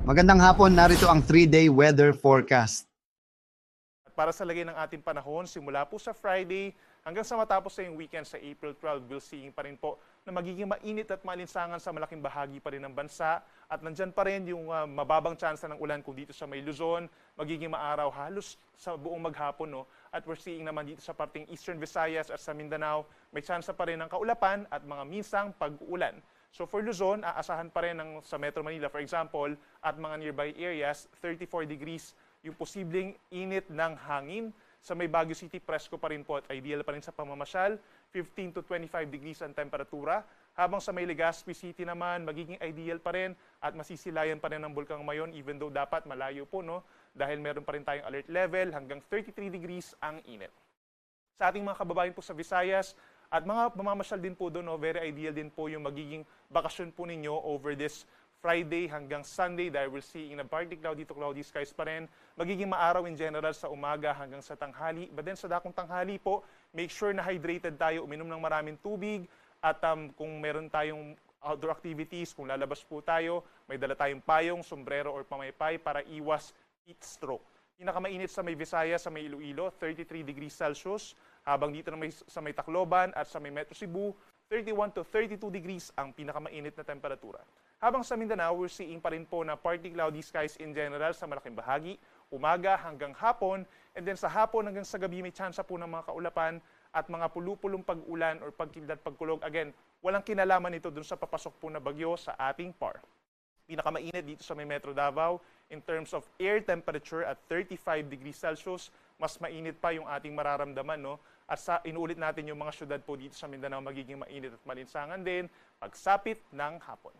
Magandang hapon, narito ang 3-day weather forecast. At para sa lagay ng ating panahon, simula po sa Friday hanggang sa matapos na yung weekend sa April 12, we'll seeing pa rin po na magiging mainit at malinsangan sa malaking bahagi pa rin ng bansa. At nandyan pa rin yung mababang tsansa ng ulan kung dito sa may Luzon, magiging maaraw halos sa buong maghapon. No? At we're seeing naman dito sa parting Eastern Visayas at sa Mindanao, may tsansa pa rin ng kaulapan at mga minsang pag-uulan. So for Luzon, aasahan pa rin sa Metro Manila, for example, at mga nearby areas, 34 degrees yung posibleng init ng hangin. Sa may Baguio City, presko pa rin po at ideal pa rin sa pamamasyal, 15 to 25 degrees ang temperatura. Habang sa may Legazpi City naman, magiging ideal pa rin at masisilayan pa rin ng Bulkang Mayon even though dapat malayo po, no? Dahil meron pa rin tayong alert level hanggang 33 degrees ang init. Sa ating mga kababayan po sa Visayas at mga mamamasyal din po doon, no, very ideal din po yung magiging bakasyon po ninyo over this Friday hanggang Sunday dahil we're seeing na partly cloudy to cloudy skies pa rin. Magiging maaraw in general sa umaga hanggang sa tanghali. But then sa dakong tanghali po, make sure na hydrated tayo, uminom ng maraming tubig at kung meron tayong outdoor activities, kung lalabas po tayo, may dala tayong payong, sombrero or pamaypay para iwas heat stroke. Pinakamainit sa may Visayas, sa may Iloilo, 33 degrees Celsius. Habang dito na sa may Tacloban at sa may Metro Cebu, 31 to 32 degrees ang pinakamainit na temperatura. Habang sa Mindanao, we're seeing pa rin po na partly cloudy skies in general sa malaking bahagi, umaga hanggang hapon, and then sa hapon hanggang sa gabi may tsansa po ng mga kaulapan at mga pulupulong pag-ulan or pagkilad pagkulog. Again, walang kinalaman ito dun sa papasok po na bagyo sa ating PAR. Pinakamainit dito sa may Metro Davao in terms of air temperature at 35 degrees Celsius. Mas mainit pa yung ating mararamdaman, no? At inuulit natin yung mga syudad po dito sa Mindanao magiging mainit at malinsangan din pagsapit ng hapon.